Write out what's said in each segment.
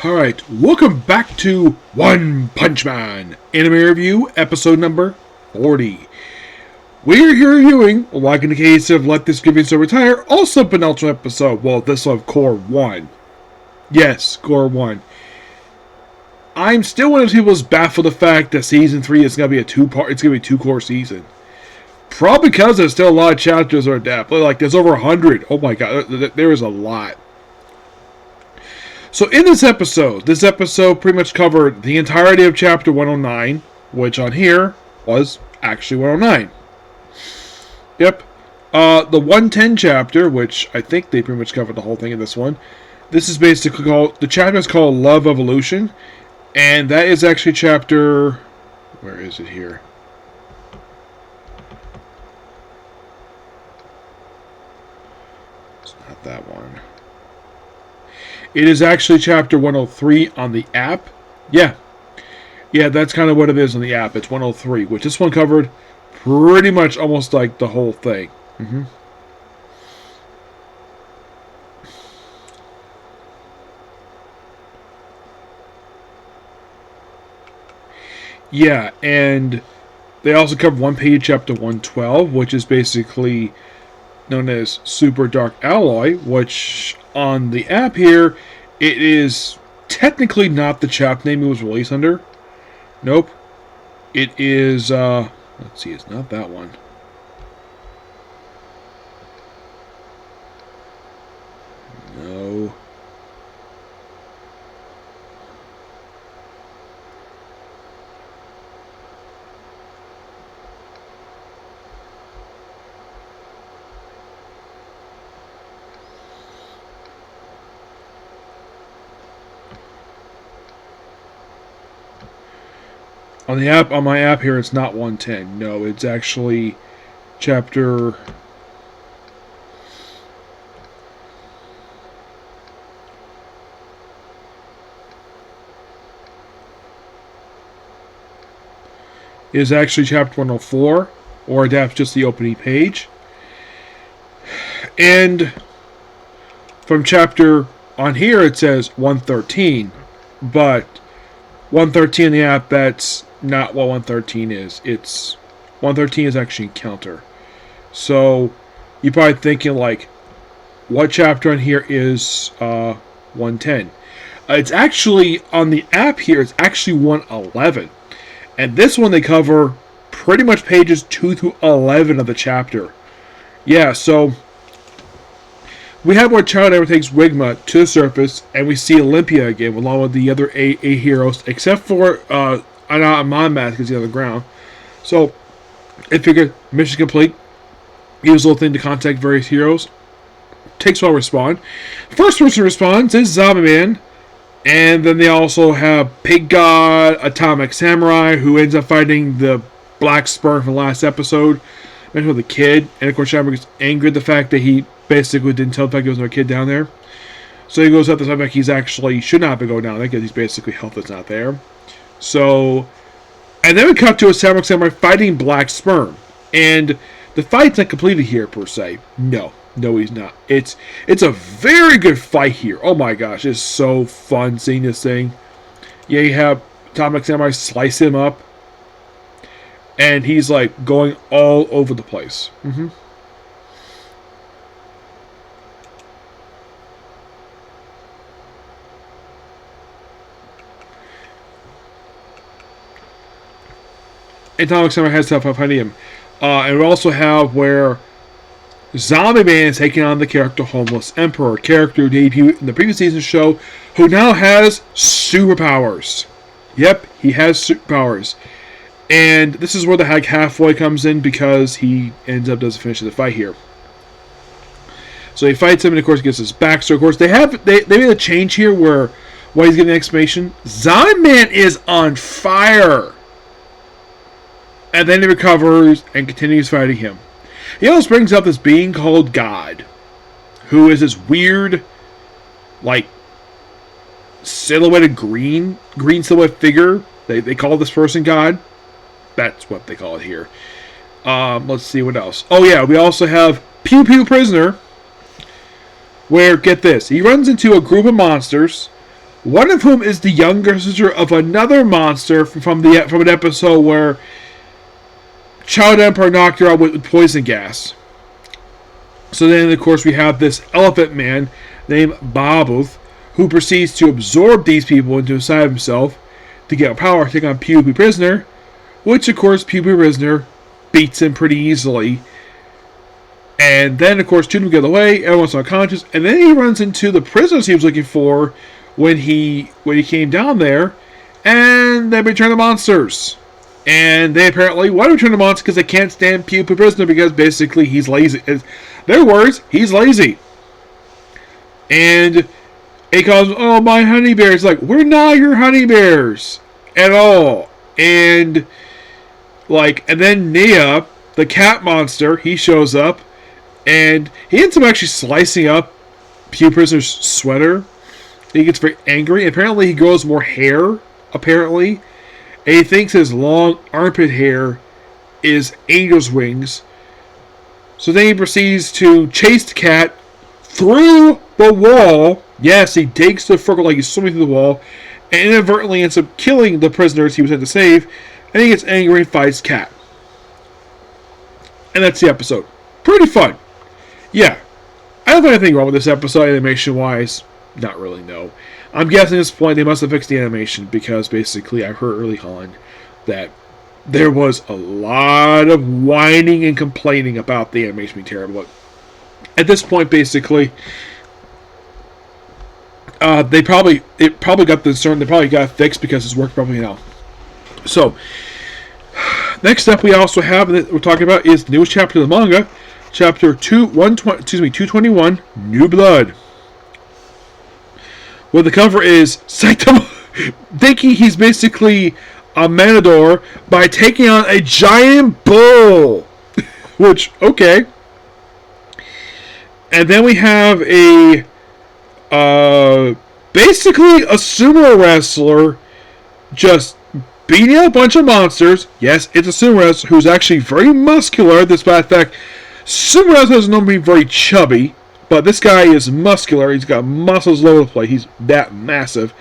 Alright, welcome back to One Punch Man Anime Review, episode number 40. We're here reviewing, like in the case of Let This Grievance Retire, also penultimate episode, well, this one of Core 1. Yes, Core 1. I'm still one of the people who's baffled the fact that Season 3 is going to be it's going to be a two-core season. Probably because there's still a lot of chapters or depth. Like, there's over 100. Oh my god, there is a lot. So in this episode pretty much covered the entirety of Chapter 109, which on here was actually 109. Yep. The 110 chapter, which I think they pretty much covered the whole thing in this one. This is basically called, the chapter is called Love Evolution, and that is actually chapter, where is it here? It's not that one. It is actually chapter 103 on the app. Yeah, that's kind of what it is on the app. It's 103, which this one covered pretty much almost like the whole thing. Yeah, and they also covered one page, chapter 112, which is basically known as Super Dark Alloy, which on the app here, it is technically not the chapter name it was released under. Nope. It is, let's see, it's not that one. No. On my app here, it's not 110. No, it's actually chapter... is actually chapter 104, or that's just the opening page. And from chapter on here, it says 113, but 113 in the app, that's not what 113 is. It's 113 is actually encounter. So you're probably thinking like, what chapter on here is 110? It's actually on the app here. It's actually 111, and this one they cover pretty much pages 2 through 11 of the chapter. Yeah, so we have where Child Ever takes Wigma to the surface, and we see Olympia again, along with the other eight heroes, except for Monmask is on the ground. So, I figured, mission complete. Use a little thing to contact various heroes. Takes a while to respond. First person responds is Zombie Man, and then they also have Pig God, Atomic Samurai, who ends up fighting the Black Sperm from the last episode. Mentioned with the kid, and of course Shamrock is angry at the fact that he basically didn't tell the fact there was no kid down there. So he goes out the fact that he's actually should not be going down there because he's basically helpless not there. So, and then we cut to a Samurai fighting Black Sperm, and the fight's not completed here per se. No, he's not. It's a very good fight here. Oh my gosh, it's so fun seeing this thing. Yeah, you have Atomic Samurai slice him up, and he's like going all over the place. Atomic Samurai has stuff fighting him. And we also have where Zombie Man is taking on the character Homeless Emperor, character who debuted in the previous season show, who now has superpowers. Yep, he has superpowers. And this is where the halfway comes in because he ends up doesn't finish the fight here. So he fights him and of course gets his back. So of course they made a change here where why he's getting an exclamation. Zombie Man is on fire. And then he recovers and continues fighting him. He also brings up this being called God, who is this weird, like, silhouetted green silhouette figure. They call this person God. That's what they call it here. Let's see what else. Oh yeah, we also have Pew Pew Prisoner, where, get this, he runs into a group of monsters One of whom is the younger sister of another monster from an episode where Child Emperor knocked her out with poison gas. So then, of course, we have this elephant man named Babuth, who proceeds to absorb these people into inside of himself to get power to take on Pee Wee Prisoner, which, of course, Pee Wee Prisoner beats him pretty easily. And then, of course, two of them get away, everyone's unconscious, and then he runs into the prisoners he was looking for when he came down there, and they return to monsters. And they apparently want to return to monsters because they can't stand Pee Wee Prisoner because basically he's lazy. Their words, he's lazy. And he calls them, oh, my honey bears. Like, we're not your honey bears at all. And then Nia, the cat monster, he shows up. And he ends up actually slicing up Pee Wee Prisoner's sweater. He gets very angry. Apparently he grows more hair, apparently. And he thinks his long armpit hair is angel's wings. So then he proceeds to chase the cat through the wall. Yes, he digs the circle like he's swimming through the wall. And inadvertently ends up killing the prisoners he was sent to save. And he gets angry and fights Cat. And that's the episode. Pretty fun. Yeah. I don't think anything wrong with this episode animation-wise. Not really, no. I'm guessing at this point they must have fixed the animation because basically I heard early on that there was a lot of whining and complaining about the animation being terrible. At this point, basically, it probably got the concern. They probably got it fixed because it's worked properly now. So, next up, we also have that we're talking about is the newest chapter of the manga, chapter 221, New Blood. Well, the cover is Saitama thinking he's basically a Matador by taking on a giant bull. Which, okay. And then we have basically a sumo wrestler just beating up a bunch of monsters. Yes, it's a sumo wrestler who's actually very muscular. Despite the fact, sumo wrestlers are normally very chubby. But this guy is muscular. He's got muscles all over the place. He's that massive.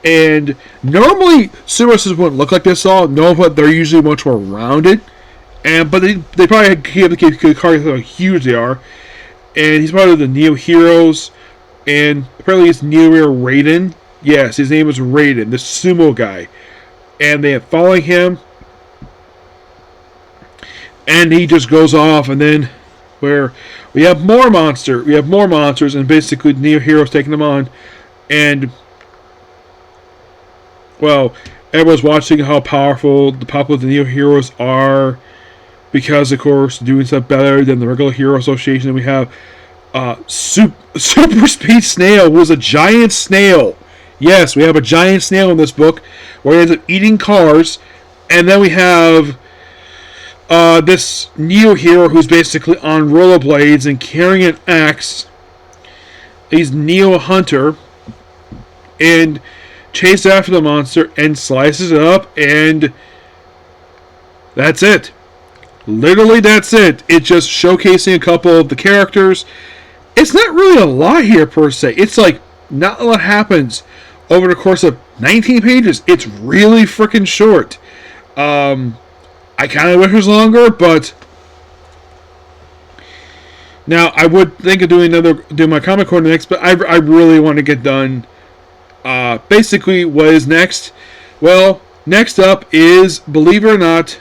And normally, sumo wrestlers wouldn't look like this all. No, but they're usually much more rounded. But they probably could carry how huge they are. And he's part of the Neo Heroes. And apparently he's Neo Hero Raiden. Yes, his name is Raiden, the sumo guy. And they're following him. And he just goes off. And then where we have more monsters, and basically Neo Heroes taking them on. And, well, everyone's watching how powerful the Neo Heroes are. Because, of course, doing stuff better than the regular Hero Association. And we have Super Speed Snail, who is a giant snail. Yes, we have a giant snail in this book, where he ends up eating cars. And then we have this Neo Hero who's basically on rollerblades and carrying an axe. He's Neo Hunter. And chases after the monster and slices it up. And that's it. Literally, that's it. It's just showcasing a couple of the characters. It's not really a lot here, per se. It's like, not a lot happens over the course of 19 pages. It's really freaking short. I kind of wish it was longer, but now I would think of doing my comic corner next, but I really want to get done. Basically, what is next? Well, next up is, believe it or not,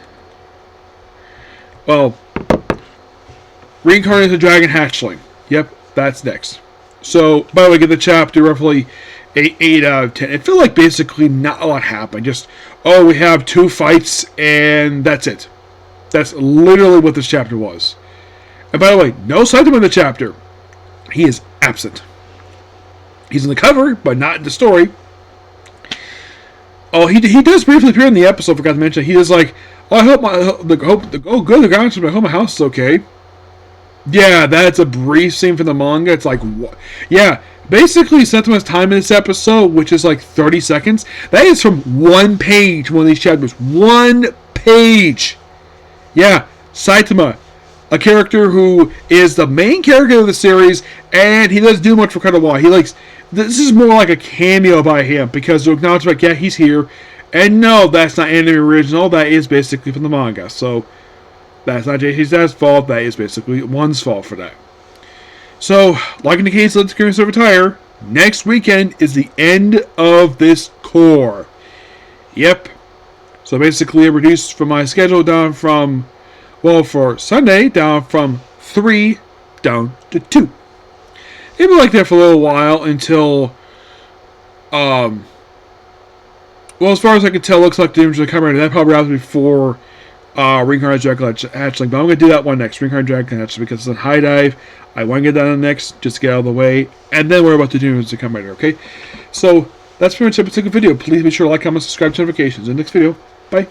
Reincarnated the Dragon Hatchling. Yep, that's next. So, by the way, give the chapter roughly 8 out of 10. It felt like basically not a lot happened. Just, we have 2 fights, and that's it. That's literally what this chapter was. And by the way, no Saitama in the chapter. He is absent. He's in the cover, but not in the story. Oh, he does briefly appear in the episode, forgot to mention. He is like, I hope the ground, I hope my house is okay. Yeah, that's a brief scene from the manga. It's like, what? Yeah, basically Saitama's time in this episode, which is like 30 seconds, that is from one page, one of these chapters. One page! Yeah, Saitama a character who is the main character of the series, and he doesn't do much for quite a while. This is more like a cameo by him, because to acknowledge, like, yeah, he's here, and no, that's not anime original, that is basically from the manga, so that's not JC's dad's fault, that is basically one's fault for that. So, like in the case of Let's Go Retire, next weekend is the end of this core. Yep. So basically, I reduced from my schedule down from, well, for Sunday, down from 3 down to 2. It been like that for a little while until, well, as far as I can tell, looks like the image of the camera, that probably happened before Reincarnated Dragon Hatchling, but I'm going to do that one next, Reincarnated Dragon Hatchling, because it's on High Dive. I want to get that on next, just get out of the way, and then we're about to do is to come right here, okay? So, that's pretty much it for the video. Please be sure to like, comment, subscribe to notifications. In the next video, bye.